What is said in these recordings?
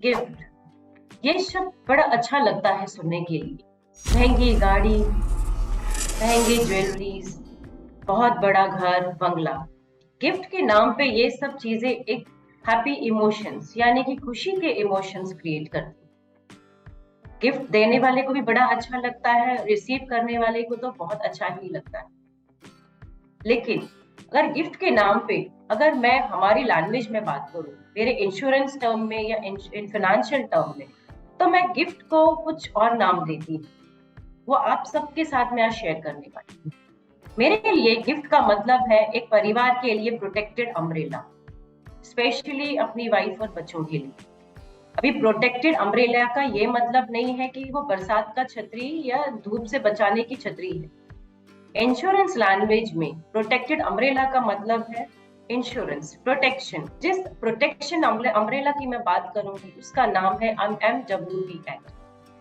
Gift, ये शब्द बड़ा अच्छा लगता है सुनने के लिए। महंगी गाड़ी, महंगी ज्वेलरीज, बहुत बड़ा घर, बंगला। गिफ्ट के नाम पे ये सब चीजें एक हैप्पी इमोशंस यानी कि खुशी के इमोशंस क्रिएट करती हैं। गिफ्ट देने वाले को भी बड़ा अच्छा लगता है, रिसीव करने वाले को तो बहुत अच्छा ही लगता है। लेकिन अगर गिफ्ट के नाम पे, अगर मैं हमारी लैंग्वेज में बात करूं, मेरे इंश्योरेंस टर्म में या इन फाइनेंशियल टर्म में, तो मैं गिफ्ट को कुछ और नाम देती हूँ। वो आप सबके साथ मैं आज शेयर करने वाली हूँ। मेरे लिए गिफ्ट का मतलब है एक परिवार के लिए प्रोटेक्टेड अम्ब्रेला, स्पेशली अपनी वाइफ और बच्चों के लिए। अभी प्रोटेक्टेड अम्ब्रेला का ये मतलब नहीं है कि वो बरसात का छतरी या धूप से बचाने की छतरी है। इंश्योरेंस लैंग्वेज में प्रोटेक्टेड अम्ब्रेला का मतलब है इंश्योरेंस प्रोटेक्शन। जिस प्रोटेक्शन अम्ब्रेला की मैं बात करूंगी उसका नाम है MWP एक्ट,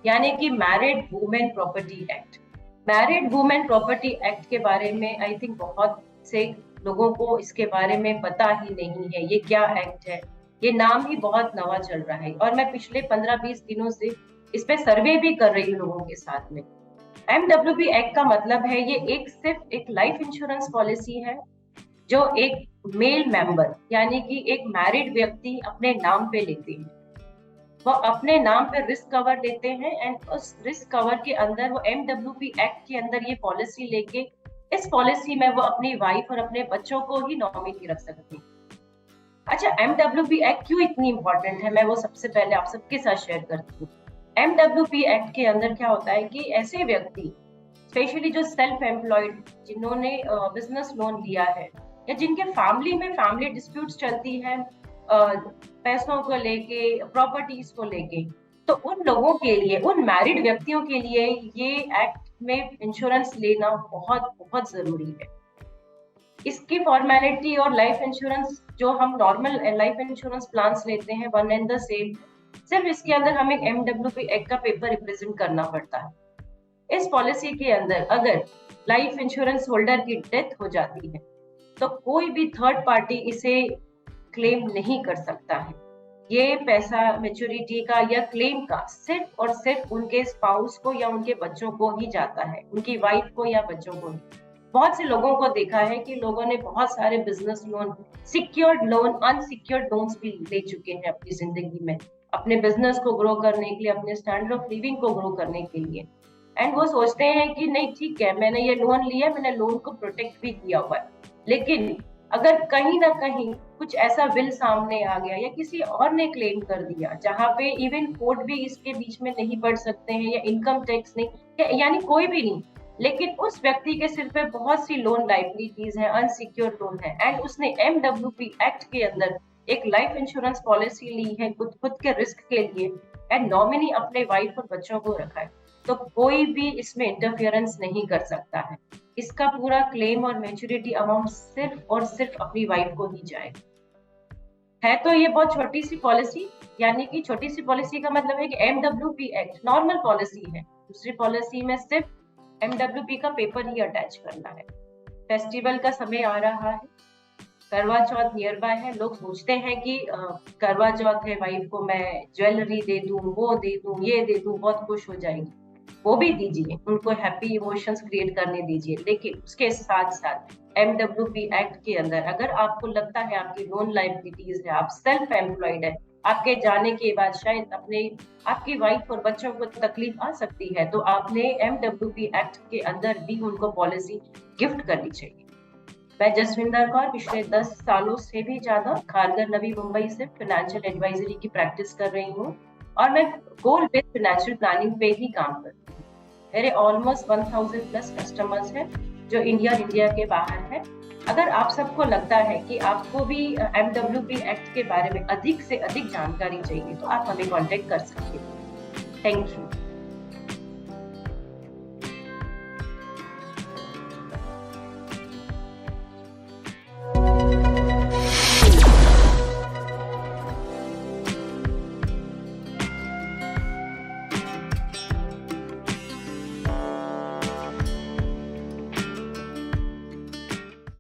यानी कि married women property act. Married women property act के बारे में आई थिंक बहुत से लोगों को इसके बारे में पता ही नहीं है। ये क्या एक्ट है, ये नाम ही बहुत नवा चल रहा है और मैं पिछले 15-20 दिनों से इस पे सर्वे भी कर रही हूँ लोगों के साथ में। MWP एक्ट का मतलब है ये एक सिर्फ एक लाइफ इंश्योरेंस पॉलिसी है जो एक मेल मेंबर यानी कि एक मैरिड व्यक्ति अपने नाम पे लेते हैं। वो अपने नाम पे रिस्क कवर लेते हैं एंड उस रिस्क कवर के अंदर वो MWP एक्ट के अंदर ये पॉलिसी लेके इस पॉलिसी में वो अपनी वाइफ और अपने बच्चों को ही नॉमिनी रख सकते हैं। अच्छा, MWP एक्ट क्यों इतनी इंपॉर्टेंट है, मैं वो सबसे पहले आप सबके साथ शेयर करती हूँ। MWP एक्ट के अंदर क्या होता है कि ऐसे व्यक्ति, स्पेशली जो सेल्फ एम्प्लॉयड, जिन्होंने बिजनेस लोन लिया है या जिनके फैमिली में फैमिली डिस्प्यूट्स चलती है पैसों को लेके, प्रॉपर्टीज को लेके, तो उन लोगों के लिए, उन मैरिड व्यक्तियों के लिए ये एक्ट में इंश्योरेंस लेना बहुत बहुत जरूरी है। इसकी फॉर्मेलिटी और लाइफ इंश्योरेंस जो हम नॉर्मल लाइफ इंश्योरेंस प्लान्स लेते हैं वन एंड द सेम, सिर्फ इसके अंदर हमें MWP एक्ट का पेपर रिप्रेजेंट करना पड़ता है। इस पॉलिसी के अंदर अगर लाइफ इंश्योरेंस होल्डर की डेथ हो जाती है तो कोई भी थर्ड पार्टी इसे क्लेम नहीं कर सकता है। ये पैसा मेच्योरिटी का या क्लेम का सिर्फ और सिर्फ उनके स्पाउस को या उनके बच्चों को ही जाता है, उनकी वाइफ को या बच्चों को ही। बहुत से लोगों को देखा है कि लोगों ने बहुत सारे business loan, secured loan, unsecured loans भी ले चुके हैं अपनी जिंदगी में, अपने बिजनेस को ग्रो करने के लिए, अपने स्टैंडर्ड ऑफ लिविंग को ग्रो करने के लिए। एंड वो सोचते हैं कि नहीं ठीक है, मैंने ये लोन लिया, मैंने लोन को प्रोटेक्ट भी किया हुआ है। लेकिन अगर कहीं ना कहीं कुछ ऐसा बिल सामने आ गया या किसी और ने क्लेम कर दिया जहां पे इवन कोर्ट भी इसके बीच में नहीं पड़ सकते हैं या इनकम टैक्स नहीं, यानी कोई भी नहीं, लेकिन उस व्यक्ति के सिर पे बहुत सी लोन लाइबिलिटीज है, अनसिक्योर्ड लोन है, एंड उसने MWP एक्ट के अंदर एक लाइफ इंश्योरेंस पॉलिसी ली है खुद के रिस्क के लिए एंड नॉमिनी अपने वाइफ और बच्चों को रखा है, तो कोई भी इसमें इंटरफियरेंस नहीं कर सकता है। इसका पूरा क्लेम और मैच्योरिटी अमाउंट सिर्फ और सिर्फ अपनी वाइफ को ही जाएगा। है तो ये बहुत छोटी सी पॉलिसी, यानी कि छोटी सी पॉलिसी का मतलब है कि MWP एक्ट नॉर्मल पॉलिसी है, दूसरी पॉलिसी में सिर्फ MWP का पेपर ही अटैच करना है। फेस्टिवल का समय आ रहा है, करवा चौथ नियर बाय है, लोग सोचते हैं कि करवा चौथ है, वाइफ को मैं ज्वेलरी दे दूं, वो दे दूं, ये दे दूं, बहुत खुश हो जाएगी। वो भी दीजिए, उनको हैप्पी इमोशंस क्रिएट करने दीजिए, लेकिन उसके साथ साथ MWP एक्ट के अंदर अगर आपको लगता है आपकी लोन लाइबिलिटीज है, आप सेल्फ एम्प्लॉयड है, आपके जाने के बाद शायद अपने आपकी वाइफ और बच्चों को तकलीफ आ सकती है, तो आपने MWP एक्ट के अंदर भी उनको पॉलिसी गिफ्ट करनी चाहिए। मैं जसविंदर कौर पिछले 10 सालों से भी ज्यादा खारगर नवी मुंबई से फाइनेंशियल एडवाइजरी की प्रैक्टिस कर रही हूँ और मैं गोल बेस्ड फाइनेंशियल प्लानिंग पे ही काम करती हूँ। मेरे ऑलमोस्ट 1000 प्लस कस्टमर्स हैं जो इंडिया के बाहर है। अगर आप सबको लगता है कि आपको भी MWP एक्ट के बारे में अधिक से अधिक जानकारी चाहिए तो आप हमें कॉन्टेक्ट कर सकते हैं। Thank you.